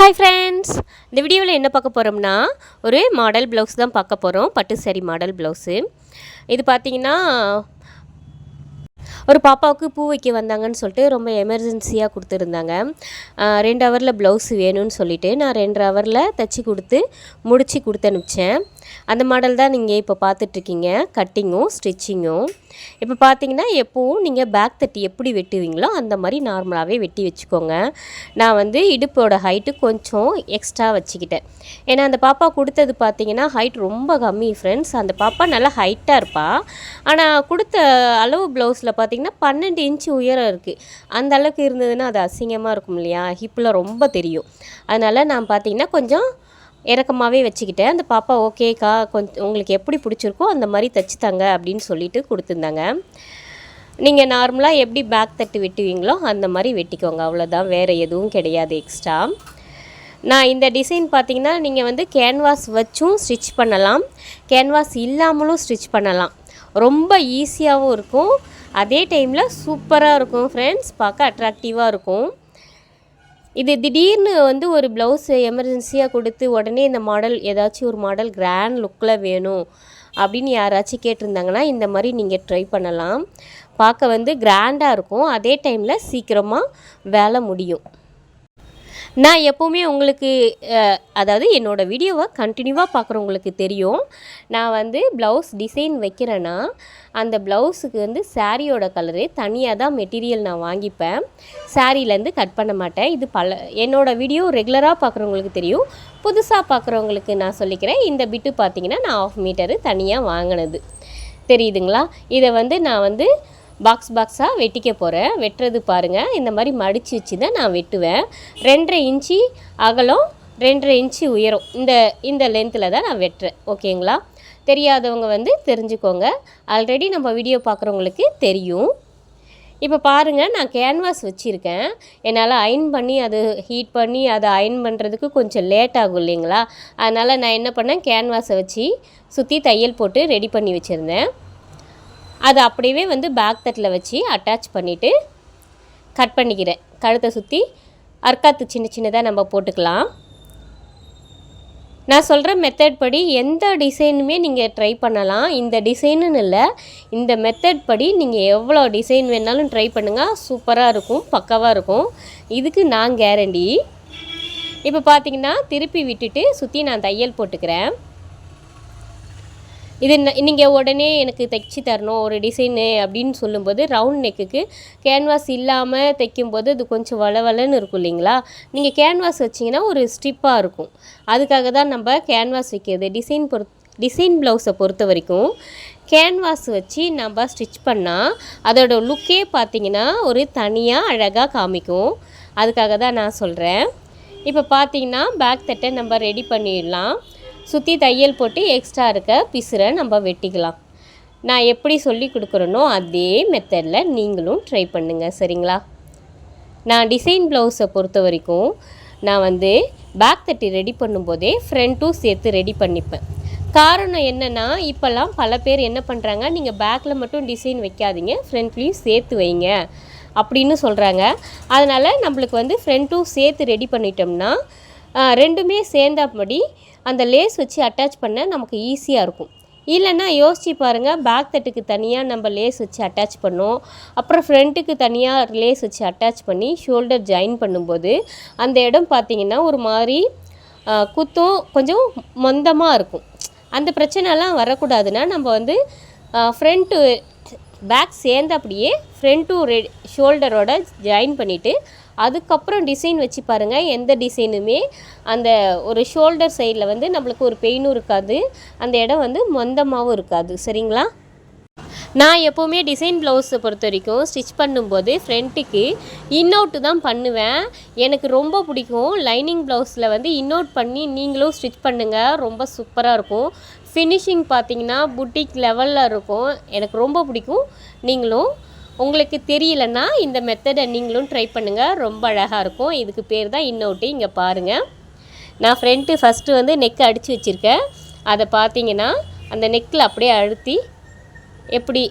Hi friends, இந்த வீடியோவில் என்ன பார்க்க போகிறோம்னா ஒரு மாடல் ப்ளவுஸ் தான் பார்க்க போகிறோம். பட்டு சாரி மாடல் ப்ளவுஸு. இது பார்த்திங்கன்னா ஒரு பாப்பாவுக்கு பூ வைக்க வந்தாங்கன்னு சொல்லிட்டு ரொம்ப எமர்ஜென்சியாக கொடுத்துருந்தாங்க. 2 ஹவரில் ப்ளவுஸ் வேணும்னு சொல்லிவிட்டு நான் 2 ஹவரில் தைச்சி கொடுத்து முடித்து கொடுத்து அனுப்பிச்சேன். அந்த மாடல் தான் நீங்கள் இப்போ பார்த்துட்ருக்கீங்க, கட்டிங்கும் ஸ்டிச்சிங்கும். இப்போ பார்த்தீங்கன்னா எப்போவும் நீங்கள் பேக் தட்டி எப்படி வெட்டுவீங்களோ அந்த மாதிரி நார்மலாகவே வெட்டி வச்சுக்கோங்க. நான் வந்து இடுப்போட ஹைட்டு கொஞ்சம் எக்ஸ்ட்ரா வச்சுக்கிட்டேன். ஏன்னா அந்த பாப்பா கொடுத்தது பார்த்திங்கன்னா ஹைட் ரொம்ப கம்மி ஃப்ரெண்ட்ஸ். அந்த பாப்பா நல்லா ஹைட்டாக இருப்பாள். ஆனால் கொடுத்த அளவு ப்ளவுஸில் பார்த்திங்கன்னா 12 இன்ச்சு உயரம் இருக்குது. அந்த அளவுக்கு இருந்ததுன்னா அது அசிங்கமாக இருக்கும் இல்லையா, ஹிப்பில் ரொம்ப தெரியும். அதனால் நான் பார்த்திங்கன்னா கொஞ்சம் இறக்கமாகவே வச்சுக்கிட்டேன். அந்த பாப்பா ஓகேக்கா, கொஞ்சம் உங்களுக்கு எப்படி பிடிச்சிருக்கோ அந்த மாதிரி தைச்சித்தாங்க அப்படின்னு சொல்லிட்டு கொடுத்துருந்தாங்க. நீங்கள் நார்மலாக எப்படி பேக் தட்டு வெட்டுவீங்களோ அந்த மாதிரி வெட்டிக்கோங்க, அவ்வளோதான், வேறு எதுவும் கிடையாது எக்ஸ்ட்ரா. நான் இந்த டிசைன் பார்த்திங்கன்னா நீங்கள் வந்து கேன்வாஸ் வச்சும் ஸ்டிச் பண்ணலாம், கேன்வாஸ் இல்லாமலும் ஸ்டிச் பண்ணலாம். ரொம்ப ஈஸியாகவும் இருக்கும், அதே டைமில் சூப்பராக இருக்கும் ஃப்ரெண்ட்ஸ், பார்க்க அட்ராக்டிவாக இருக்கும். இது திடீர்னு வந்து ஒரு ப்ளவுஸ் எமர்ஜென்சியாக கொடுத்து உடனே இந்த மாடல் ஏதாச்சும் ஒரு மாடல் கிராண்ட் லுக்கில் வேணும் அப்படின்னு யாராச்சும் கேட்டிருந்தாங்கன்னா இந்த மாதிரி நீங்கள் ட்ரை பண்ணலாம். பார்க்க வந்து கிராண்டாக இருக்கும், அதே டைமில் சீக்கிரமாக வேலை முடியும். நான் எப்போவுமே உங்களுக்கு அதாவது என்னோடய வீடியோவை கண்டினியூவாக பார்க்குறவங்களுக்கு தெரியும், நான் வந்து ப்ளவுஸ் டிசைன் வைக்கிறேன்னா அந்த ப்ளவுஸுக்கு வந்து சாரியோட கலரு தனியாக தான் மெட்டீரியல் நான் வாங்கிப்பேன், சாரியிலேருந்து கட் பண்ண மாட்டேன். இது என்னோடய வீடியோ ரெகுலராக பார்க்குறவங்களுக்கு தெரியும். புதுசாக பார்க்குறவங்களுக்கு நான் சொல்லிக்கிறேன், இந்த பிட்டு பார்த்திங்கன்னா நான் 1/2 மீட்டரு தனியாக வாங்கினது தெரியுதுங்களா. இதை வந்து நான் வந்து பாக்ஸாக வெட்டிக்க போகிறேன். வெட்டுறது பாருங்கள், இந்த மாதிரி மடித்து வச்சு தான் நான் வெட்டுவேன். 2.5 இன்ச்சு அகலம், 2.5 இன்ச்சு உயரம், இந்த லென்த்தில் தான் நான் வெட்டுறேன். ஓகேங்களா, தெரியாதவங்க வந்து தெரிஞ்சுக்கோங்க, ஆல்ரெடி நம்ம வீடியோ பார்க்குறவங்களுக்கு தெரியும். இப்போ பாருங்கள், நான் கேன்வாஸ் வச்சுருக்கேன். என்னால் அயன் பண்ணி அது ஹீட் பண்ணி அதை அயன் பண்ணுறதுக்கு கொஞ்சம் லேட் ஆகும் இல்லைங்களா, அதனால் நான் என்ன பண்ணேன், கேன்வாஸை வச்சு சுற்றி தையல் போட்டு ரெடி பண்ணி வச்சுருந்தேன். அதை அப்படியே வந்து பேக் தட்டில் வச்சு அட்டாச் பண்ணிவிட்டு கட் பண்ணிக்கிறேன். கழுத்தை சுற்றி அர்க்காத்து சின்ன சின்னதாக நம்ம போட்டுக்கலாம். நான் சொல்கிற மெத்தட் படி எந்த டிசைனுமே நீங்கள் ட்ரை பண்ணலாம். இந்த டிசைனுன்னு இல்லை, இந்த மெத்தட் படி நீங்கள் எவ்வளோ டிசைன் வேணாலும் ட்ரை பண்ணுங்கள், சூப்பராக இருக்கும், பக்காவாக இருக்கும், இதுக்கு நான் கேரண்டி. இப்போ பார்த்திங்கன்னா திருப்பி விட்டுட்டு சுற்றி நான் தையல் போட்டுக்கிறேன். இது நீங்கள் உடனே எனக்கு தைச்சி தரணும் ஒரு டிசைனு அப்படின்னு சொல்லும்போது ரவுண்ட் நெக்குக்கு கேன்வாஸ் இல்லாமல் தைக்கும்போது அது கொஞ்சம் வளவலன்னு இருக்கும் இல்லைங்களா, நீங்கள் கேன்வாஸ் வச்சிங்கன்னா ஒரு ஸ்டிப்பாக இருக்கும். அதுக்காக தான் நம்ம கேன்வாஸ் வைக்கிறது. டிசைன் ப்ளவுஸை பொறுத்த வரைக்கும் கேன்வாஸ் வச்சு நம்ம ஸ்டிச் பண்ணால் அதோட லுக்கே பார்த்திங்கன்னா ஒரு தனியாக அழகாக காமிக்கும். அதுக்காக தான் நான் சொல்கிறேன். இப்போ பார்த்திங்கன்னா பேக் தட்டை நம்ம ரெடி பண்ணிடலாம். சுற்றி தையல் போட்டு எக்ஸ்ட்ரா இருக்க பிசுரை நம்ம வெட்டிக்கலாம். நான் எப்படி சொல்லி கொடுக்குறேனோ அதே மெத்தடில் நீங்களும் ட்ரை பண்ணுங்கள், சரிங்களா. நான் டிசைன் ப்ளவுஸை பொறுத்த வரைக்கும் நான் வந்து பேக் தட்டி ரெடி பண்ணும்போதே ஃப்ரண்ட்டும் சேர்த்து ரெடி பண்ணிப்பேன். காரணம் என்னென்னா, இப்போல்லாம் பல பேர் என்ன பண்ணுறாங்க, நீங்கள் பேக்கில் மட்டும் டிசைன் வைக்காதீங்க, ஃப்ரண்ட்லேயும் சேர்த்து வைங்க அப்படின்னு சொல்கிறாங்க. அதனால் நம்மளுக்கு வந்து ஃப்ரண்ட்டும் சேர்த்து ரெடி பண்ணிட்டோம்னா ரெண்டுமே சேர்ந்தாப்படி அந்த லேஸ் வச்சு அட்டாச் பண்ண நமக்கு ஈஸியாக இருக்கும். இல்லைன்னா யோசிச்சு பாருங்கள், பேக் தட்டுக்கு தனியாக நம்ம லேஸ் வச்சு அட்டாச் பண்ணோம், அப்புறம் ஃப்ரண்ட்டுக்கு தனியாக லேஸ் வச்சு அட்டாச் பண்ணி ஷோல்டர் ஜாயின் பண்ணும்போது அந்த இடம் பார்த்திங்கன்னா ஒரு மாதிரி குத்தும், கொஞ்சம் மந்தமாக இருக்கும். அந்த பிரச்சனைலாம் வரக்கூடாதுன்னா நம்ம வந்து ஃப்ரண்ட்டு பேக் சேர்ந்து அப்படியே ஃப்ரண்ட்டும் ஷோல்டரோட ஜாயின் பண்ணிவிட்டு அதுக்கப்புறம் டிசைன் வச்சு பாருங்கள். எந்த டிசைனுமே அந்த ஒரு ஷோல்டர் சைடில் வந்து நம்மளுக்கு ஒரு பெயினும் இருக்காது, அந்த இடம் வந்து மந்தமாகவும் இருக்காது, சரிங்களா. நான் எப்போவுமே டிசைன் ப்ளவுஸை பொறுத்த வரைக்கும் ஸ்டிச் பண்ணும்போது ஃப்ரண்ட்டுக்கு இன்னவுட்டு தான் பண்ணுவேன். எனக்கு ரொம்ப பிடிக்கும். லைனிங் ப்ளவுஸில் வந்து இன்னவுட் பண்ணி நீங்களும் ஸ்டிச் பண்ணுங்கள், ரொம்ப சூப்பராக இருக்கும். ஃபினிஷிங் பார்த்திங்கன்னா புட்டிக் லெவலில் இருக்கும், எனக்கு ரொம்ப பிடிக்கும். நீங்களும் உங்களுக்கு தெரியலன்னா இந்த மெத்தடை நீங்களும் ட்ரை பண்ணுங்கள், ரொம்ப அழகாக இருக்கும். இதுக்கு பேர் தான் இன்னவுட்டு. இங்கே பாருங்கள், நான் ஃப்ரண்ட்டு ஃபஸ்ட்டு வந்து நெக்கை அடித்து வச்சுருக்கேன். அதை பார்த்திங்கன்னா அந்த நெக்கில் அப்படியே அழுத்தி எப்படி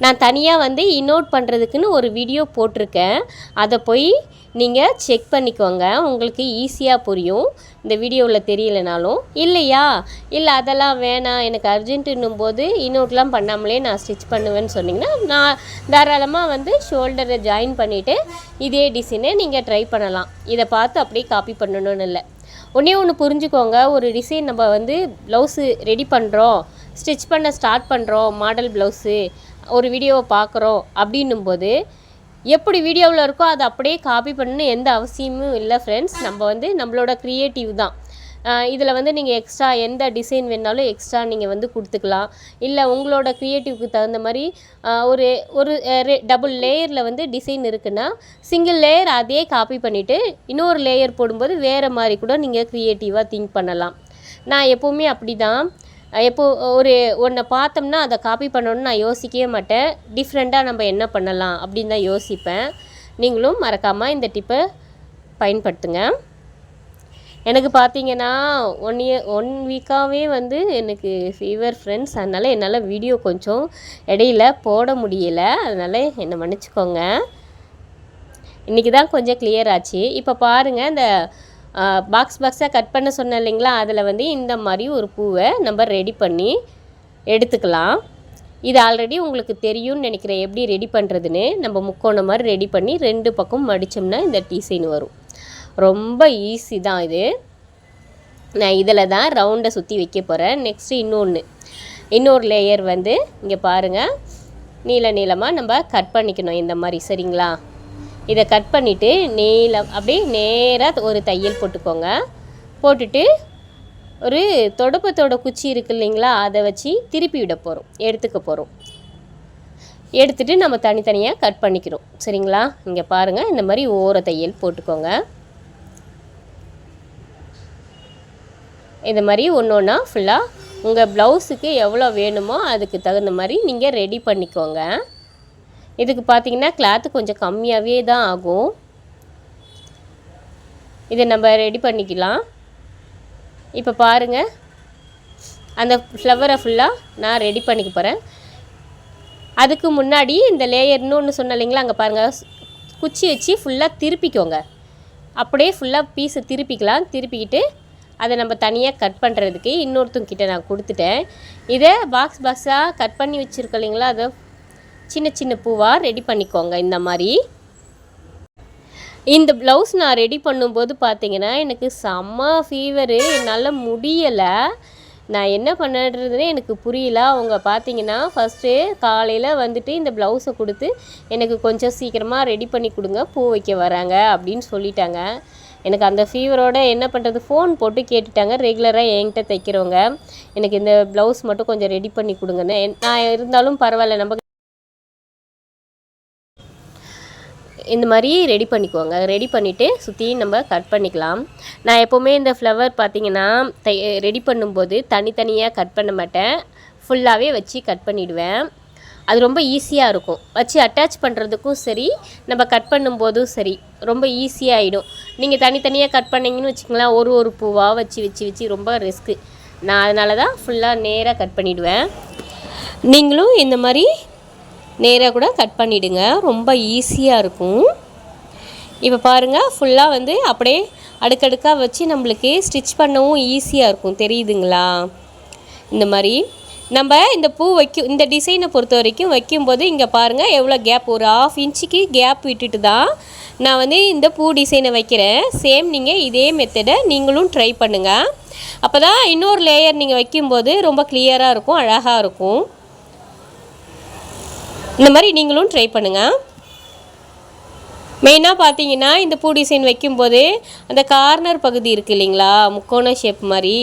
நான் தனியாக வந்து இனோட் பண்ணுறதுக்குன்னு ஒரு வீடியோ போட்டிருக்கேன். அதை போய் நீங்கள் செக் பண்ணிக்கோங்க, உங்களுக்கு ஈஸியாக புரியும். இந்த வீடியோவில் தெரியலைனாலும் இல்லையா, இல்லை அதெல்லாம் வேணாம் எனக்கு அர்ஜென்ட்டுன்னும் போது இனோட்லாம் பண்ணாமலே நான் ஸ்டிச் பண்ணுவேன்னு சொன்னிங்கன்னா நான் தாராளமாக வந்து ஷோல்டரை ஜாயின் பண்ணிவிட்டு இதே டிசைனை நீங்கள் ட்ரை பண்ணலாம். இதை பார்த்து அப்படியே காப்பி பண்ணணும்னு இல்லை. ஒன்று புரிஞ்சுக்கோங்க, ஒரு டிசைன் நம்ம வந்து ப்ளவுஸு ரெடி பண்ணுறோம், ஸ்டிச் பண்ண ஸ்டார்ட் பண்ணுறோம், மாடல் ப்ளவுஸு ஒரு வீடியோவை பார்க்குறோம் அப்படின்னும்போது எப்படி வீடியோவில் இருக்கோ அதை அப்படியே காப்பி பண்ணணும்னு எந்த அவசியமும் இல்லை ஃப்ரெண்ட்ஸ். நம்ம வந்து நம்மளோட க்ரியேட்டிவ் தான். இதில் வந்து நீங்கள் எக்ஸ்ட்ரா எந்த டிசைன் வேணாலும் எக்ஸ்ட்ரா நீங்கள் வந்து கொடுத்துக்கலாம். இல்லை உங்களோட க்ரியேட்டிவ்க்கு தகுந்த மாதிரி ஒரு ஒரு டபுள் லேயரில் வந்து டிசைன் இருக்குன்னா சிங்கிள் லேயர் அதே காப்பி பண்ணிவிட்டு இன்னொரு லேயர் போடும்போது வேறு மாதிரி கூட நீங்கள் க்ரியேட்டிவாக திங்க் பண்ணலாம். நான் எப்போவுமே அப்படி தான். ஒரு ஒன்றை பார்த்தோம்னா அதை காப்பி பண்ணணுன்னு நான் யோசிக்கவே மாட்டேன். டிஃப்ரெண்ட்டாக நம்ம என்ன பண்ணலாம் அப்படின்னு தான் யோசிப்பேன். நீங்களும் மறக்காமல் இந்த டிப்பை பயன்படுத்துங்க. எனக்கு பார்த்தீங்கன்னா 1 வீக்காகவே வந்து எனக்கு ஃபீவர் ஃப்ரெண்ட்ஸ். அதனால் என்னால் வீடியோ கொஞ்சம் இடையில போட முடியலை, அதனால் என்னை மன்னிச்சிக்கோங்க. இன்றைக்கி தான் கொஞ்சம் கிளியர் ஆச்சு. இப்போ பாருங்கள், இந்த பாக்ஸாக கட் பண்ண சொன்னேன் இல்லைங்களா, அதில் வந்து இந்த மாதிரி ஒரு பூவை நம்ம ரெடி பண்ணி எடுத்துக்கலாம். இது ஆல்ரெடி உங்களுக்கு தெரியும்னு நினைக்கிறேன் எப்படி ரெடி பண்ணுறதுன்னு. நம்ம முக்கோணம் மாதிரி ரெடி பண்ணி 2 பக்கம் மடித்தோம்னா இந்த டிசைன் வரும். ரொம்ப ஈஸி தான் இது. நான் இதில் தான் ரவுண்டை சுற்றி வைக்க போகிறேன். நெக்ஸ்ட்டு இன்னொரு லேயர் வந்து இங்கே பாருங்கள், நீளமாக நம்ம கட் பண்ணிக்கணும் இந்த மாதிரி, சரிங்களா? இதை கட் பண்ணிவிட்டு அப்படியே நேராக ஒரு தையல் போட்டுக்கோங்க. போட்டுட்டு ஒரு தொடப்பத்தோட குச்சி இருக்குது இல்லைங்களா, அதை வச்சு திருப்பி விட போகிறோம், எடுத்துக்க போகிறோம். எடுத்துகிட்டு நம்ம தனித்தனியாக கட் பண்ணிக்கிறோம், சரிங்களா? இங்கே பாருங்கள், இந்த மாதிரி ஓர தையல் போட்டுக்கோங்க. இந்த மாதிரி ஒன்று ஒன்றா ஃபுல்லாக உங்கள் ப்ளவுஸுக்கு எவ்வளோ வேணுமோ அதுக்கு தகுந்த மாதிரி நீங்கள் ரெடி பண்ணிக்கோங்க. இதுக்கு பார்த்திங்கன்னா கிளாத்து கொஞ்சம் கம்மியாகவே தான் ஆகும். இதை நம்ம ரெடி பண்ணிக்கலாம். இப்போ பாருங்கள், அந்த ஃப்ளவரை ஃபுல்லாக நான் ரெடி பண்ணிக்க போகிறேன். அதுக்கு முன்னாடி இந்த லேயர் இன்னொன்று சொன்ன இல்லைங்களா, அங்கே பாருங்கள், குச்சி வச்சு ஃபுல்லாக திருப்பிக்கோங்க. அப்படியே ஃபுல்லாக பீஸை திருப்பிக்கலாம். திருப்பிக்கிட்டு அதை நம்ம தனியாக கட் பண்ணுறதுக்கு இன்னொருத்தங்கிட்ட நான் கொடுத்துட்டேன். இதை பாக்ஸாக கட் பண்ணி வச்சுருக்கோம் இல்லைங்களா, அதை சின்ன பூவாக ரெடி பண்ணிக்கோங்க. இந்த மாதிரி இந்த ப்ளவுஸ் நான் ரெடி பண்ணும்போது பார்த்திங்கன்னா எனக்கு செம்ம ஃபீவரு, என்னால் முடியலை. நான் என்ன பண்ணுறதுனே எனக்கு புரியல. அவங்க பார்த்திங்கன்னா ஃபஸ்ட்டு காலையில் வந்துட்டு இந்த ப்ளவுஸை கொடுத்து எனக்கு கொஞ்சம் சீக்கிரமாக ரெடி பண்ணி கொடுங்க, பூ வைக்க வராங்க அப்படின்னு சொல்லிட்டாங்க. எனக்கு அந்த ஃபீவரோட என்ன பண்ணுறது, ஃபோன் போட்டு கேட்டுட்டாங்க. ரெகுலராக என்கிட்ட தைக்கிறவங்க எனக்கு இந்த ப்ளவுஸ் மட்டும் கொஞ்சம் ரெடி பண்ணி கொடுங்கன்னு. நான் இருந்தாலும் பரவாயில்ல, நம்ம இந்த மாதிரி ரெடி பண்ணிக்குவோங்க. ரெடி பண்ணிவிட்டு சுற்றி நம்ம கட் பண்ணிக்கலாம். நான் எப்போவுமே இந்த ஃப்ளவர் பார்த்திங்கன்னா ரெடி பண்ணும்போது தனித்தனியாக கட் பண்ண மாட்டேன், ஃபுல்லாகவே வச்சு கட் பண்ணிவிடுவேன். அது ரொம்ப ஈஸியாக இருக்கும். வச்சு அட்டாச் பண்ணுறதுக்கும் சரி, நம்ம கட் பண்ணும்போதும் சரி, ரொம்ப ஈஸியாகிடும். நீங்கள் தனித்தனியாக கட் பண்ணிங்கன்னு வச்சுக்கலாம், ஒரு பூவாக வச்சு ரொம்ப ரிஸ்க்கு. நான் அதனால தான் ஃபுல்லாக நேராக கட் பண்ணிவிடுவேன். நீங்களும் இந்த மாதிரி நேராக கூட கட் பண்ணிவிடுங்க, ரொம்ப ஈஸியாக இருக்கும். இப்போ பாருங்கள், ஃபுல்லாக வந்து அப்படியே அடுக்கடுக்காக வச்சு நம்மளுக்கு ஸ்டிச் பண்ணவும் ஈஸியாக இருக்கும், தெரியுதுங்களா? இந்த மாதிரி நம்ம இந்த பூ இந்த டிசைனை பொறுத்த வரைக்கும் வைக்கும்போது இங்கே பாருங்கள் எவ்வளோ கேப், ஒரு 1/2 இன்ச்சுக்கு கேப் விட்டுட்டு தான் நான் வந்து இந்த பூ டிசைனை வைக்கிறேன். சேம் நீங்கள் இதே மெத்தடை நீங்களும் ட்ரை பண்ணுங்கள். அப்போ தான் இன்னொரு லேயர் நீங்கள் வைக்கும்போது ரொம்ப கிளியராக இருக்கும், அழகாக இருக்கும். இந்த மாதிரி நீங்களும் ட்ரை பண்ணுங்கள். மெயினாக பார்த்தீங்கன்னா இந்த பூ டிசைன் வைக்கும்போது அந்த கார்னர் பகுதி இருக்குது இல்லைங்களா, முக்கோண ஷேப் மாதிரி,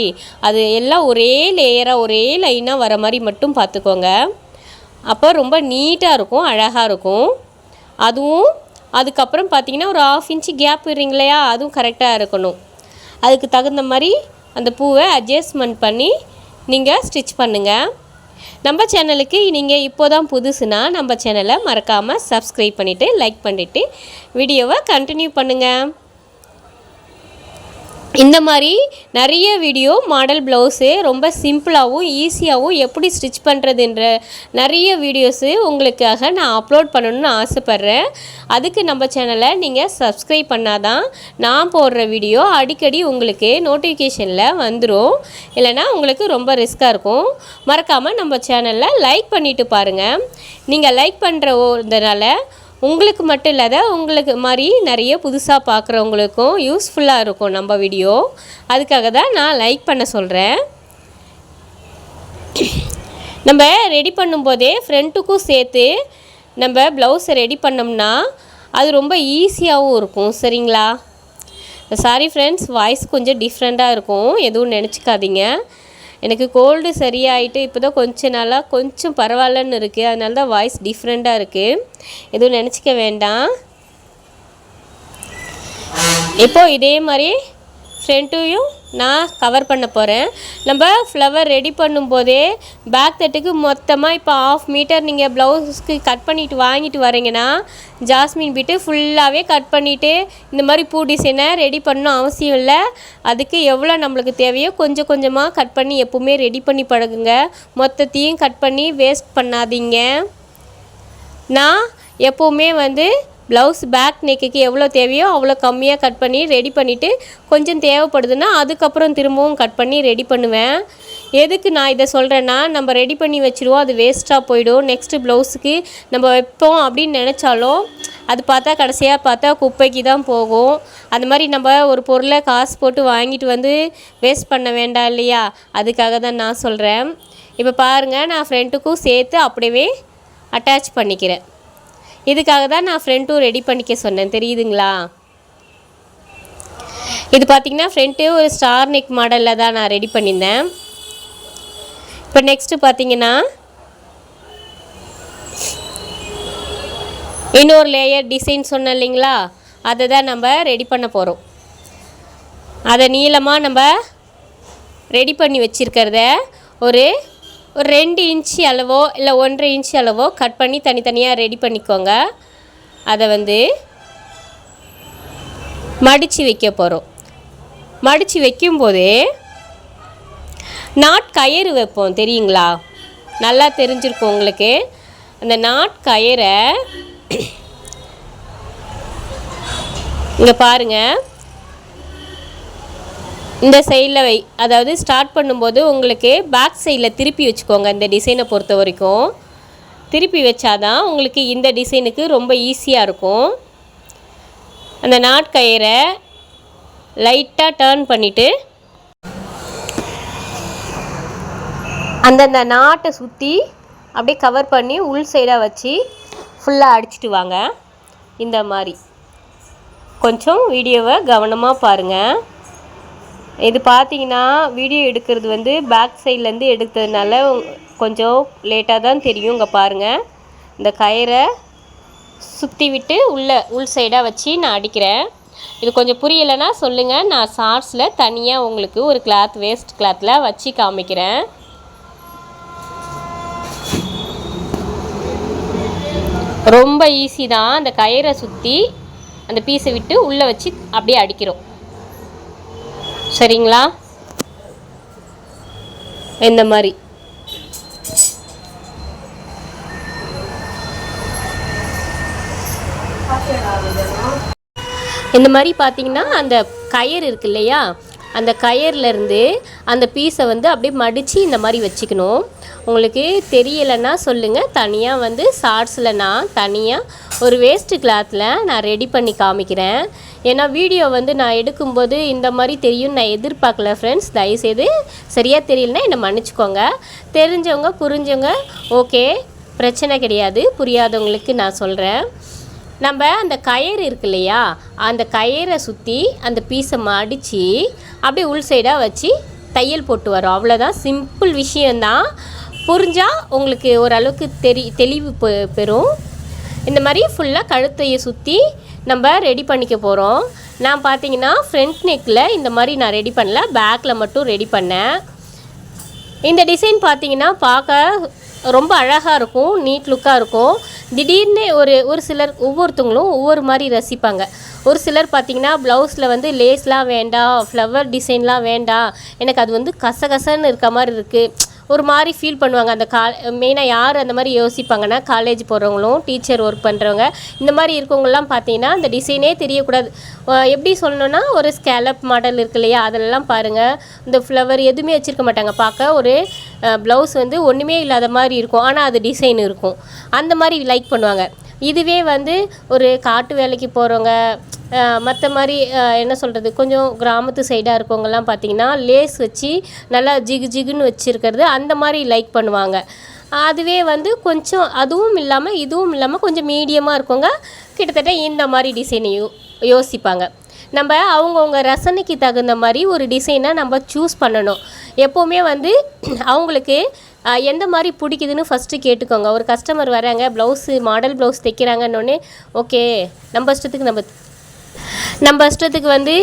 அது எல்லாம் ஒரே லேயராக ஒரே லைனாக வர மாதிரி மட்டும் பார்த்துக்கோங்க. அப்போ ரொம்ப நீட்டாக இருக்கும், அழகாக இருக்கும். அதுக்கப்புறம் பார்த்திங்கன்னா ஒரு 1/2 இன்ச்சு கேப் விடுறீங்களா, அதுவும் கரெக்டாக இருக்கணும். அதுக்கு தகுந்த மாதிரி அந்த பூவை அட்ஜஸ்ட்மெண்ட் பண்ணி நீங்கள் ஸ்டிச் பண்ணுங்கள். நம்ம சேனலுக்கு நீங்கள் இப்போ தான் புதுசுனா நம்ம சேனலை மறக்காமல் சப்ஸ்கிரைப் பண்ணிவிட்டு லைக் பண்ணிவிட்டு வீடியோவை கண்டினியூ பண்ணுங்கள். இந்த மாதிரி நிறைய வீடியோ மாடல் ப்ளவுஸு ரொம்ப சிம்பிளாகவும் ஈஸியாகவும் எப்படி ஸ்டிச் பண்ணுறதுன்ற நிறைய வீடியோஸு உங்களுக்காக நான் அப்லோட் பண்ணணும்னு ஆசைப்பட்றேன். அதுக்கு நம்ம சேனலை நீங்கள் சப்ஸ்கிரைப் பண்ணாதான் நான் போடுற வீடியோ அடிக்கடி உங்களுக்கு நோட்டிஃபிகேஷனில் வந்துடும். இல்லைனா உங்களுக்கு ரொம்ப ரிஸ்க்காக இருக்கும். மறக்காமல் நம்ம சேனலில் லைக் பண்ணிவிட்டு பாருங்கள். நீங்கள் லைக் பண்ணுறதுனால உங்களுக்கு மட்டும் இல்லாத உங்களுக்கு மாதிரி நிறைய புதுசாக பார்க்குறவங்களுக்கும் யூஸ்ஃபுல்லாக இருக்கும் நம்ம வீடியோ. அதுக்காக தான் நான் லைக் பண்ண சொல்கிறேன். நம்ம ரெடி பண்ணும்போதே ஃப்ரண்ட்டுக்கும் சேர்த்து நம்ம ப்ளவுஸை ரெடி பண்ணோம்னா அது ரொம்ப ஈஸியாகவும் இருக்கும். சரிங்களா? சாரி ஃப்ரெண்ட்ஸ், வாய்ஸ் கொஞ்சம் டிஃப்ரெண்ட்டாக இருக்கும், எதுவும் நினச்சிக்காதீங்க. எனக்கு கோல்டு சரியாயிட்டு இப்போ தான் கொஞ்ச நாளாக கொஞ்சம் பரவாயில்லன்னு இருக்குது. அதனால தான் வாய்ஸ் டிஃப்ரெண்ட்டாக இருக்குது, எதுவும் நினச்சிக்க வேண்டாம். இப்போது இதே மாதிரி ஃப்ரண்ட்டையும் நான் கவர் பண்ண போகிறேன். நம்ம ஃப்ளவர் ரெடி பண்ணும்போதே பேக் தட்டுக்கு மொத்தமாக இப்போ 1/2 மீட்டர் நீங்கள் ப்ளவுஸ்க்கு கட் பண்ணிவிட்டு வாங்கிட்டு வரீங்கன்னா ஜாஸ்மின் பீட்டு ஃபுல்லாகவே கட் பண்ணிவிட்டு இந்த மாதிரி பூ டிசைனை ரெடி பண்ணணும் அவசியம் இல்லை. அதுக்கு எவ்வளோ நம்மளுக்கு தேவையோ கொஞ்சம் கொஞ்சமாக கட் பண்ணி எப்போவுமே ரெடி பண்ணி பழகுங்க. மொத்தத்தையும் கட் பண்ணி வேஸ்ட் பண்ணாதீங்க. நான் எப்போவுமே ப்ளவுஸ் பேக் நெக்குக்கு எவ்வளோ தேவையோ அவ்வளோ கம்மியாக கட் பண்ணி ரெடி பண்ணிவிட்டு கொஞ்சம் தேவைப்படுதுன்னா அதுக்கப்புறம் திரும்பவும் கட் பண்ணி ரெடி பண்ணுவேன். எதுக்கு நான் இதை சொல்கிறேன்னா, நம்ம ரெடி பண்ணி வச்சுருவோம், அது வேஸ்ட்டாக போயிடும். நெக்ஸ்ட்டு ப்ளவுஸுக்கு நம்ம வைப்போம் அப்படின்னு நினச்சாலும் அது பார்த்தா கடைசியாக பார்த்தா குப்பைக்கு தான் போகும். அந்த மாதிரி நம்ம ஒரு பொருளை காசு போட்டு வாங்கிட்டு வேஸ்ட் பண்ண வேண்டாம் இல்லையா? அதுக்காக தான் நான் சொல்கிறேன். இப்போ பாருங்கள், நான் ஃப்ரண்ட்டுக்கும் சேர்த்து அப்படியே அட்டாச் பண்ணிக்கிறேன். இதுக்காக தான் நான் ஃப்ரண்ட்டும் ரெடி பண்ணிக்க சொன்னேன், தெரியுதுங்களா? இது பார்த்திங்கன்னா ஃப்ரண்ட்டு ஒரு ஸ்டார் நெக் மாடலில் தான் நான் ரெடி பண்ணியிருந்தேன். இப்போ நெக்ஸ்ட்டு பார்த்திங்கன்னா இன்னொரு லேயர் டிசைன் சொன்னேன் இல்லைங்களா, அதை தான் நம்ம ரெடி பண்ண போகிறோம். அதை நீளமாக நம்ம ரெடி பண்ணி வச்சுருக்கிறத ஒரு 2 இன்ச்சு அளவோ இல்லை 1.5 இன்ச்சு அளவோ கட் பண்ணி தனித்தனியாக ரெடி பண்ணிக்கோங்க. அதை மடித்து வைக்க போகிறோம். மடித்து வைக்கும்போதே நாட் கயிறு வைப்போம், தெரியுங்களா? நல்லா தெரிஞ்சிருக்கும் உங்களுக்கு. அந்த நாட் கயிறை இங்கே பாருங்கள், இந்த சைடில் அதாவது ஸ்டார்ட் பண்ணும்போது உங்களுக்கு பேக் சைடில் திருப்பி வச்சுக்கோங்க. இந்த டிசைனை பொறுத்த வரைக்கும் திருப்பி வச்சாதான் உங்களுக்கு இந்த டிசைனுக்கு ரொம்ப ஈஸியாக இருக்கும். அந்த நாட் கயிறை லைட்டாக டர்ன் பண்ணிவிட்டு அந்தந்த நாட்டை சுற்றி அப்படியே கவர் பண்ணி உள் சைடாக வச்சு ஃபுல்லாக அடிச்சுட்டு வாங்க. இந்த மாதிரி கொஞ்சம் வீடியோவை கவனமாக பாருங்கள். இது பார்த்திங்கன்னா வீடியோ எடுக்கிறது பேக் சைட்லேருந்து எடுத்ததுனால கொஞ்சம் லேட்டாக தான் தெரியும். இங்கே பாருங்கள், இந்த கயிறை சுற்றி விட்டு உள் சைடாக வச்சு நான் அடிக்கிறேன். இது கொஞ்சம் புரியலைன்னா சொல்லுங்கள், நான் ஷார்ட்ஸில் தனியாக உங்களுக்கு ஒரு வேஸ்ட் கிளாத்தில் வச்சு காமிக்கிறேன். ரொம்ப ஈஸி தான். அந்த கயிறை சுற்றி அந்த பீஸை விட்டு உள்ளே வச்சு அப்படியே அடிக்கிறோம். சரிங்களா? இந்த மாதிரி பார்த்தீங்கன்னா அந்த கயிறு இருக்கு இல்லையா, அந்த கயிறுலேருந்து அந்த பீஸை அப்படியே மடித்து இந்த மாதிரி வச்சுக்கணும். உங்களுக்கு தெரியலைன்னா சொல்லுங்கள், தனியாக ஷார்ட்ஸில் நான் தனியாக ஒரு வேஸ்ட்டு கிளாத்தில் நான் ரெடி பண்ணி காமிக்கிறேன். ஏன்னா வீடியோ நான் எடுக்கும்போது இந்த மாதிரி தெரியும் நான் எதிர்பார்க்கல ஃப்ரெண்ட்ஸ். தயவுசெய்து சரியாக தெரியலனா என்னை மன்னிச்சிக்கோங்க. தெரிஞ்சவங்க புரிஞ்சவங்க ஓகே, பிரச்சனை கிடையாது. புரியாதவங்களுக்கு நான் சொல்கிறேன். நம்ம அந்த கயிறு இருக்கு இல்லையா, அந்த கயிறை சுற்றி அந்த பீஸை மடித்து அப்படியே உள் சைடாக வச்சு தையல் போட்டு வரோம். அவ்வளோதான், சிம்பிள் விஷயந்தான். புரிஞ்சால் உங்களுக்கு ஓரளவுக்கு தெளிவு பெறும். இந்த மாதிரி ஃபுல்லாக கழுத்தையை சுற்றி நம்ம ரெடி பண்ணிக்க போகிறோம். நான் பார்த்தீங்கன்னா ஃப்ரண்ட் நெக்கில் இந்த மாதிரி நான் ரெடி பண்ணல, பேக்கில் மட்டும் ரெடி பண்ணேன். இந்த டிசைன் பார்த்தீங்கன்னா பார்க்க ரொம்ப அழகாக இருக்கும், நீட் லுக்காக இருக்கும். திடீர்னு ஒரு சிலர் ஒவ்வொருத்தவங்களும் ஒவ்வொரு மாதிரி ரசிப்பாங்க. ஒரு சிலர் பார்த்திங்கன்னா ப்ளவுஸில் வந்து லேஸ்லாம் வேண்டாம், ஃப்ளவர் டிசைன்லாம் வேண்டாம், எனக்கு அது வந்து கசகசன்னு இருக்க மாதிரி இருக்குது, ஒரு மாதிரி ஃபீல் பண்ணுவாங்க. அந்த மெயினாக யார் அந்த மாதிரி யோசிப்பாங்கன்னா, காலேஜ் போகிறவங்களும் டீச்சர் ஒர்க் பண்ணுறவங்க இந்த மாதிரி இருக்கவங்கலாம் பார்த்தீங்கன்னா அந்த டிசைனே தெரியக்கூடாது. எப்படி சொல்லணுன்னா, ஒரு ஸ்கேலப் மாடல் இருக்கு இல்லையா, அதிலெல்லாம் பாருங்கள் இந்த ஃப்ளவர் எதுவுமே வச்சுருக்க மாட்டாங்க. பார்க்க ஒரு ப்ளவுஸ் வந்து ஒன்றுமே இல்லாத மாதிரி இருக்கும், ஆனால் அது டிசைன் இருக்கும். அந்த மாதிரி லைக் பண்ணுவாங்க. இதுவே வந்து ஒரு காட்டு வேலைக்கு போகிறவங்க, மற்ற மாதிரி என்ன சொல்கிறது, கொஞ்சம் கிராமத்து சைடாக இருக்கவங்கலாம் பார்த்திங்கன்னா லேஸ் வச்சு நல்லா ஜிகு ஜிகுன்னு வச்சுருக்கிறது அந்த மாதிரி லைக் பண்ணுவாங்க. அதுவே வந்து கொஞ்சம் அதுவும் இல்லாமல் இதுவும் இல்லாமல் கொஞ்சம் மீடியமாக இருக்கவங்க கிட்டத்தட்ட இந்த மாதிரி டிசைனை யோசிப்பாங்க. நம்ம அவங்கவுங்க ரசனைக்கு தகுந்த மாதிரி ஒரு டிசைனை நம்ம சூஸ் பண்ணணும். எப்போவுமே வந்து அவங்களுக்கு எந்த மாதிரி பிடிக்குதுன்னு ஃபஸ்ட்டு கேட்டுக்கோங்க. ஒரு கஸ்டமர் வராங்க, ப்ளவுஸு மாடல் ப்ளவுஸ் தைக்கிறாங்கன்னொன்னே ஓகே நம்ம இஷ்டத்துக்கு வந்து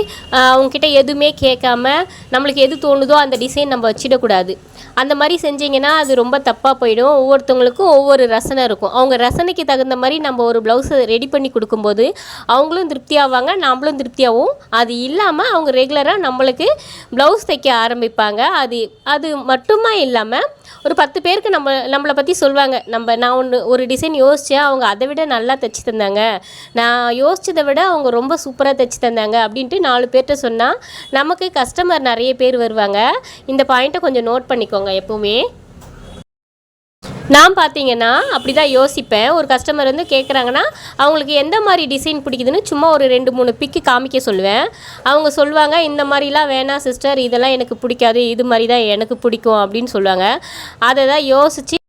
அவங்கக்கிட்ட எதுவுமே கேட்காம நம்மளுக்கு எது தோணுதோ அந்த டிசைன் நம்ம வச்சிடக்கூடாது. அந்த மாதிரி செஞ்சிங்கன்னா அது ரொம்ப தப்பாக போயிடும். ஒவ்வொருத்தவங்களுக்கும் ஒவ்வொரு ரசனை இருக்கும். அவங்க ரசனைக்கு தகுந்த மாதிரி நம்ம ஒரு ப்ளவுஸை ரெடி பண்ணி கொடுக்கும்போது அவங்களும் திருப்தி ஆவாங்க, நம்மளும் திருப்தியாகவும். அது இல்லாமல் அவங்க ரெகுலராக நம்மளுக்கு ப்ளவுஸ் தைக்க ஆரம்பிப்பாங்க. அது மட்டுமா இல்லாமல் ஒரு 10 பேருக்கு நம்மளை பற்றி சொல்லுவாங்க. நான் ஒரு டிசைன் யோசித்தேன், அவங்க அதை விட நல்லா தைச்சி தந்தாங்க, நான் யோசித்ததை விட அவங்க ரொம்ப சூப்பராக தைச்சி தந்தாங்க அப்படின்ட்டு 4 பேர்கிட்ட சொன்னால் நமக்கு கஸ்டமர் நிறைய பேர் வருவாங்க. இந்த பாயிண்ட்டை கொஞ்சம் நோட் பண்ணிக்கோங்க எப்போவுமே. நான் பார்த்தீங்கன்னா அப்படி தான் யோசிப்பேன். ஒரு கஸ்டமர் வந்து கேட்குறாங்கன்னா அவங்களுக்கு எந்த மாதிரி டிசைன் பிடிக்குதுன்னு சும்மா ஒரு 2-3 பிக்கு காமிக்க சொல்லுவேன். அவங்க சொல்லுவாங்க, இந்த மாதிரிலாம் வேணாம் சிஸ்டர், இதெல்லாம் எனக்கு பிடிக்காது, இது மாதிரி தான் எனக்கு பிடிக்கும் அப்படின்னு சொல்லுவாங்க. அதை தான் யோசித்து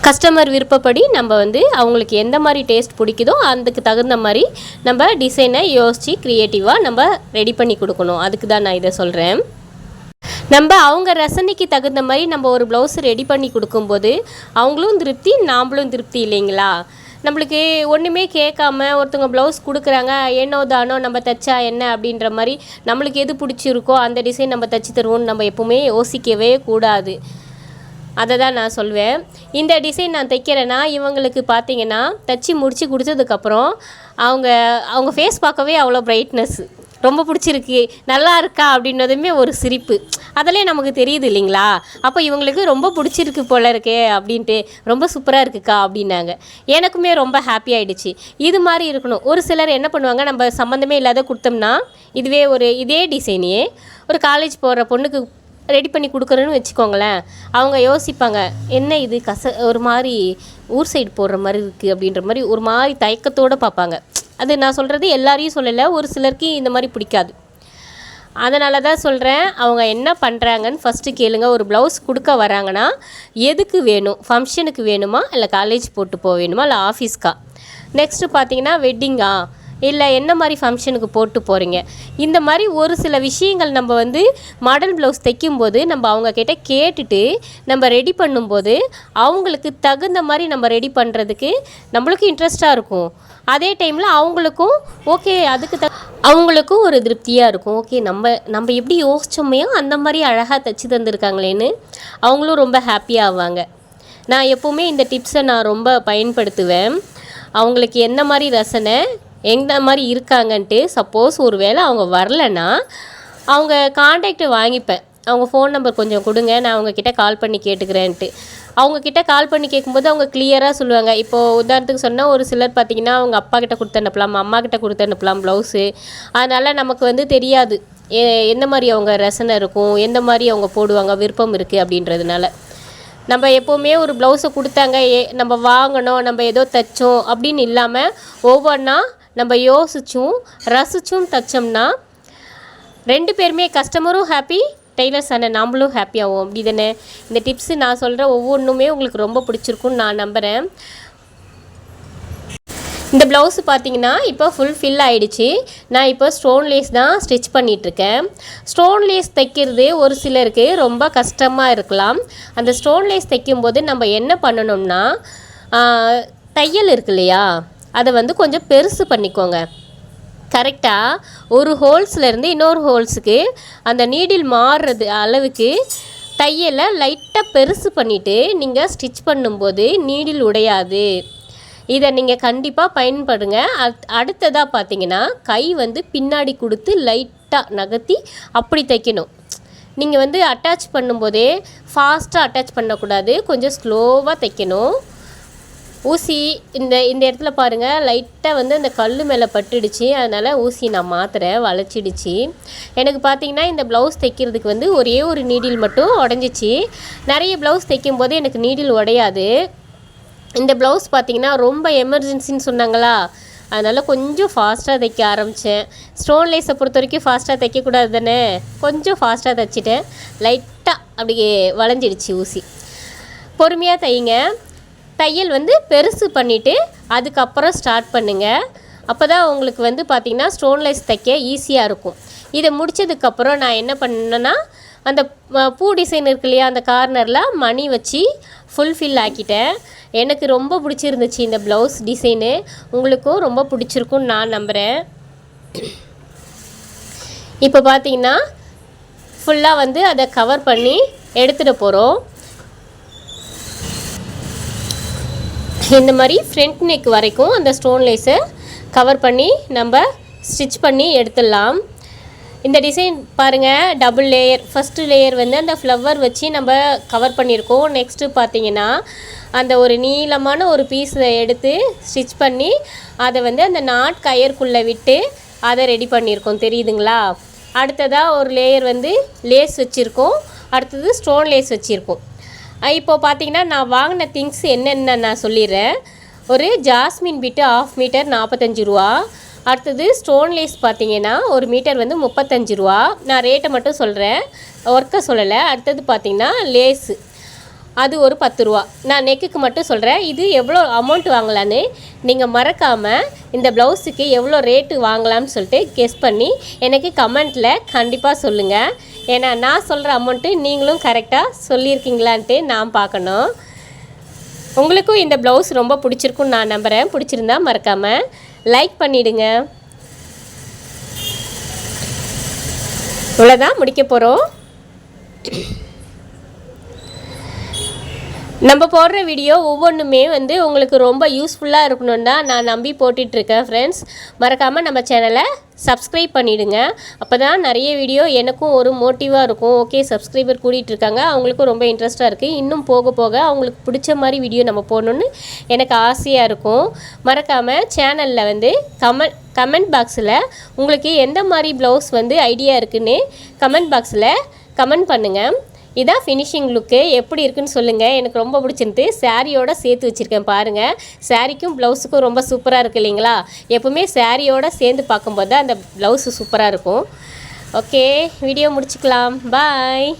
கஸ்டமர் விருப்பப்படி நம்ம வந்து அவங்களுக்கு எந்த மாதிரி டேஸ்ட் பிடிக்குதோ அதுக்கு தகுந்த மாதிரி நம்ம டிசைனை யோசித்து க்ரியேட்டிவாக நம்ம ரெடி பண்ணி கொடுக்கணும். அதுக்கு தான் நான் இதை சொல்கிறேன். நம்ம அவங்க ரசனைக்கு தகுந்த மாதிரி நம்ம ஒரு ப்ளவுஸ் ரெடி பண்ணி கொடுக்கும்போது அவங்களும் திருப்தி, நாம்ளும் திருப்தி இல்லைங்களா? நம்மளுக்கு ஒன்றுமே கேட்காம ஒருத்தவங்க ப்ளவுஸ் கொடுக்குறாங்க, ஏனோ தானோ நம்ம தைச்சா என்ன அப்படின்ற மாதிரி நம்மளுக்கு எது பிடிச்சிருக்கோ அந்த டிசைன் நம்ம தைச்சி தருவோம்னு நம்ம எப்போவுமே யோசிக்கவே கூடாது. அதை தான் நான் சொல்வேன். இந்த டிசைன் நான் தைக்கிறேன்னா இவங்களுக்கு பார்த்திங்கன்னா தைச்சி முடித்து கொடுத்ததுக்கப்புறம் அவங்க ஃபேஸ் பார்க்கவே அவ்வளோ பிரைட்னஸ், ரொம்ப பிடிச்சிருக்கு, நல்லா இருக்கா அப்படின்னதுமே ஒரு சிரிப்பு, அதிலே நமக்கு தெரியுது இல்லைங்களா? அப்போ இவங்களுக்கு ரொம்ப பிடிச்சிருக்கு போல இருக்கே அப்படின்ட்டு, ரொம்ப சூப்பராக இருக்குக்கா அப்படின்னாங்க. எனக்குமே ரொம்ப ஹாப்பி ஆகிடுச்சு. இது மாதிரி இருக்கணும். ஒரு சிலர் என்ன பண்ணுவாங்க, நம்ம சம்மந்தமே இல்லாத கொடுத்தோம்னா இதே டிசைனையே ஒரு காலேஜ் போகிற பொண்ணுக்கு ரெடி பண்ணி கொடுக்குறேன்னு வச்சுக்கோங்களேன், அவங்க யோசிப்பாங்க, என்ன இது ஒரு மாதிரி ஊர் சைடு போடுற மாதிரி இருக்குது அப்படின்ற மாதிரி ஒரு மாதிரி தயக்கத்தோடு பார்ப்பாங்க. அது நான் சொல்கிறது எல்லாரையும் சொல்லலை, ஒரு சிலருக்கு இந்த மாதிரி பிடிக்காது. அதனால தான் சொல்கிறேன், அவங்க என்ன பண்ணுறாங்கன்னு ஃபஸ்ட்டு கேளுங்க. ஒரு ப்ளவுஸ் கொடுக்க வராங்கன்னா எதுக்கு வேணும், ஃபங்க்ஷனுக்கு வேணுமா, இல்லை காலேஜ் போட்டு போக வேணுமா, இல்லை ஆஃபீஸ்க்கா, நெக்ஸ்ட்டு பார்த்தீங்கன்னா வெட்டிங்கா, இல்லை என்ன மாதிரி ஃபங்க்ஷனுக்கு போட்டு போகிறீங்க, இந்த மாதிரி ஒரு சில விஷயங்கள் நம்ம வந்து மாடல் ப்ளவுஸ் தைக்கும்போது நம்ம அவங்கக்கிட்ட கேட்டுட்டு நம்ம ரெடி பண்ணும்போது அவங்களுக்கு தகுந்த மாதிரி நம்ம ரெடி பண்ணுறதுக்கு நம்மளுக்கும் இன்ட்ரெஸ்ட்டாக இருக்கும். அதே டைமில் அவங்களுக்கும் ஓகே, அவங்களுக்கும் ஒரு திருப்தியாக இருக்கும். ஓகே, நம்ம எப்படி யோசித்தோமையோ அந்த மாதிரி அழகாக தைச்சி தந்துருக்காங்களேன்னு அவங்களும் ரொம்ப ஹாப்பியாக ஆவாங்க. நான் எப்போவுமே இந்த டிப்ஸை நான் ரொம்ப பயன்படுத்துவேன். அவங்களுக்கு என்ன மாதிரி ரசனை, எந்த மாதிரி இருக்காங்கன்ட்டு. சப்போஸ் ஒரு வேளை அவங்க வரலைன்னா அவங்க கான்டாக்ட் வாங்கிப்பேன். அவங்க ஃபோன் நம்பர் கொஞ்சம் கொடுங்க, நான் அவங்கக்கிட்ட கால் பண்ணி கேட்டுக்கிறேன்ட்டு. அவங்கக்கிட்ட கால் பண்ணி கேட்கும்போது அவங்க கிளியராக சொல்லுவாங்க. இப்போது உதாரணத்துக்கு சொன்னால் ஒரு சிலர் பார்த்திங்கன்னா அவங்க அப்பா கிட்ட கொடுத்து அனுப்பலாம், அம்மா கிட்ட கொடுத்து அனுப்பலாம் ப்ளவுஸு. அதனால் நமக்கு வந்து தெரியாது எந்த மாதிரி அவங்க ரசனை இருக்கும், எந்த மாதிரி அவங்க போடுவாங்க, விருப்பம் இருக்குது அப்படின்றதுனால. நம்ம எப்போவுமே ஒரு ப்ளவுஸை கொடுத்தாங்க நம்ம வாங்கணும், நம்ம ஏதோ தைச்சோம் அப்படின்னு இல்லாமல் ஒவ்வொன்றா நம்ம யோசிச்சும் ரசிச்சும் தைச்சோம்னா 2 பேருமே, கஸ்டமரும் ஹாப்பி, டெய்லர்ஸ் ஆன நாமளும் ஹாப்பியாகும். அப்படி தானே? இந்த டிப்ஸு நான் சொல்கிற ஒவ்வொன்றுமே உங்களுக்கு ரொம்ப பிடிச்சிருக்குன்னு நான் நம்புகிறேன். இந்த ப்ளவுஸு பார்த்திங்கன்னா இப்போ ஃபில் ஆகிடுச்சு. நான் இப்போ ஸ்டோன் லேஸ் தான் ஸ்டிச் பண்ணிகிட்ருக்கேன். ஸ்டோன் லேஸ் தைக்கிறது ஒரு சிலருக்கு ரொம்ப கஷ்டமாக இருக்கலாம். அந்த ஸ்டோன் லேஸ் தைக்கும்போது நம்ம என்ன பண்ணணும்னா, தையல் இருக்கு இல்லையா, அதை வந்து கொஞ்சம் பெருசு பண்ணிக்கோங்க. கரெக்டாக ஒரு ஹோல்ஸ்லேருந்து இன்னொரு ஹோல்ஸுக்கு அந்த நீடில் மாறுறது அளவுக்கு தையலை லைட்டாக பெருசு பண்ணிவிட்டு நீங்கள் ஸ்டிச் பண்ணும்போது நீடில் உடையாது. இதை நீங்கள் கண்டிப்பாக பயன்படுங்க. அடுத்ததாக பார்த்தீங்கன்னா கை வந்து பின்னாடி கொடுத்து லைட்டாக நகர்த்தி அப்படி தைக்கணும். நீங்கள் வந்து அட்டாச் பண்ணும்போதே ஃபாஸ்ட்டாக அட்டாச் பண்ணக்கூடாது, கொஞ்சம் ஸ்லோவாக தைக்கணும். ஊசி இந்த இடத்துல பாருங்கள் லைட்டாக வந்து அந்த கல் மேலே பட்டுடுச்சு, அதனால் ஊசி நான் மாற்றுறேன், வளைச்சிடுச்சு. எனக்கு பார்த்திங்கன்னா இந்த ப்ளவுஸ் தைக்கிறதுக்கு வந்து ஒரே ஒரு நீடில் மட்டும் உடஞ்சிச்சு. நிறைய ப்ளவுஸ் தைக்கும் போது எனக்கு நீடில் உடையாது. இந்த ப்ளவுஸ் பார்த்திங்கன்னா ரொம்ப எமர்ஜென்சின்னு சொன்னாங்களா, அதனால் கொஞ்சம் ஃபாஸ்ட்டாக தைக்க ஆரம்பித்தேன். ஸ்டோன் லேஸை பொறுத்த வரைக்கும் ஃபாஸ்ட்டாக தைக்கக்கூடாது தானே, கொஞ்சம் ஃபாஸ்ட்டாக தைச்சிட்டேன். லைட்டாக அப்படியே வளைஞ்சிடுச்சு ஊசி. பொறுமையாக தைங்க. தையல் வந்து பெருசு பண்ணிவிட்டு அதுக்கப்புறம் ஸ்டார்ட் பண்ணுங்கள். அப்போ தான் உங்களுக்கு வந்து பார்த்திங்கன்னா ஸ்டோன் லேஸ் தைக்க ஈஸியாக இருக்கும். இதை முடித்ததுக்கப்புறம் நான் என்ன பண்ணேன்னா அந்த பூ டிசைன் இருக்கு இல்லையா, அந்த கார்னரில் மணி வச்சு ஃபுல்ஃபில் ஆக்கிட்டேன். எனக்கு ரொம்ப பிடிச்சிருந்துச்சு இந்த ப்ளவுஸ் டிசைனு. உங்களுக்கும் ரொம்ப பிடிச்சிருக்குன்னு நான் நம்புகிறேன். இப்போ பார்த்திங்கன்னா ஃபுல்லாக வந்து அதை கவர் பண்ணி எடுத்துகிட்டு போகிறோம். இந்த மாதிரி ஃப்ரண்ட் நெக் வரைக்கும் அந்த ஸ்டோன் லேஸை கவர் பண்ணி நம்ம ஸ்டிச் பண்ணி எடுத்துடலாம். இந்த டிசைன் பாருங்கள், டபுள் லேயர். ஃபஸ்ட்டு லேயர் வந்து அந்த ஃப்ளவர் வச்சு நம்ம கவர் பண்ணியிருக்கோம். நெக்ஸ்ட்டு பார்த்திங்கன்னா அந்த ஒரு நீளமான ஒரு பீஸை எடுத்து ஸ்டிச் பண்ணி அதை வந்து அந்த நாட் கயருக்குள்ளே விட்டு அதை ரெடி பண்ணியிருக்கோம், தெரியுதுங்களா. அடுத்ததாக ஒரு லேயர் வந்து லேஸ் வச்சுருக்கோம், அடுத்தது ஸ்டோன் லேஸ் வச்சுருக்கோம். இப்போது பார்த்திங்கன்னா நான் வாங்கின திங்ஸ் என்னென்ன நான் சொல்லிடுறேன். ஒரு ஜாஸ்மின் பிட்டு 1/2 மீட்டர் 45 ரூபா. அடுத்தது ஸ்டோன் லேஸ் பார்த்திங்கன்னா 1 மீட்டர் வந்து 35 ரூபா. நான் ரேட்டை மட்டும் சொல்கிறேன், ஒர்க்கை சொல்லலை. அடுத்தது பார்த்திங்கன்னா லேஸு, அது ஒரு 10 ரூபா. நான் நெக்குக்கு மட்டும் சொல்கிறேன். இது எவ்வளோ அமௌண்ட் வாங்கலான்னு நீங்கள் மறக்காமல் இந்த ப்ளவுஸுக்கு எவ்வளோ ரேட்டு வாங்கலாம்னு சொல்லிட்டு கெஸ் பண்ணி எனக்கு கமெண்ட்டில் கண்டிப்பாக சொல்லுங்கள். ஏன்னா நான் சொல்கிற அமௌண்ட்டு நீங்களும் கரெக்டாக சொல்லியிருக்கீங்களான்ட்டு நான் பார்க்கணும். உங்களுக்கும் இந்த ப்ளவுஸ் ரொம்ப பிடிச்சிருக்குன்னு நான் நம்புகிறேன். பிடிச்சிருந்தா மறக்காமல் லைக் பண்ணிவிடுங்க. இவ்வளோதான் முடிக்க போகிறோம். நம்ம போடுற வீடியோ ஒவ்வொன்றுமே வந்து உங்களுக்கு ரொம்ப யூஸ்ஃபுல்லாக இருக்கணும்னு தான் நான் நம்பி போட்டுட்ருக்கேன் ஃப்ரெண்ட்ஸ். மறக்காமல் நம்ம சேனலை சப்ஸ்கிரைப் பண்ணிவிடுங்க. அப்போ தான் நிறைய வீடியோ எனக்கும் ஒரு மோட்டிவாக இருக்கும். ஓகே, சப்ஸ்கிரைபர் கூட்டிகிட்ருக்காங்க, அவங்களுக்கும் ரொம்ப இன்ட்ரெஸ்ட்டாக இருக்குது. இன்னும் போக போக அவங்களுக்கு பிடிச்ச மாதிரி வீடியோ நம்ம போடணுன்னு எனக்கு ஆசையாக இருக்கும். மறக்காமல் சேனலில் வந்து கமெண்ட் பாக்ஸில் உங்களுக்கு எந்த மாதிரி ப்ளவுஸ் வந்து ஐடியா இருக்குதுன்னு கமெண்ட் பாக்ஸில் கமெண்ட் பண்ணுங்கள். இதான் ஃபினிஷிங் லுக்கு, எப்படி இருக்குன்னு சொல்லுங்கள். எனக்கு ரொம்ப பிடிச்சிருந்து சாரியோடு சேர்த்து வச்சுருக்கேன் பாருங்கள். சாரிக்கும் ப்ளவுஸுக்கும் ரொம்ப சூப்பராக இருக்குது இல்லைங்களா. எப்போவுமே சாரியோடு சேர்ந்து பார்க்கும்போது தான் அந்த ப்ளவுஸு சூப்பராக இருக்கும். ஓகே, வீடியோ முடிச்சுக்கலாம். பாய்.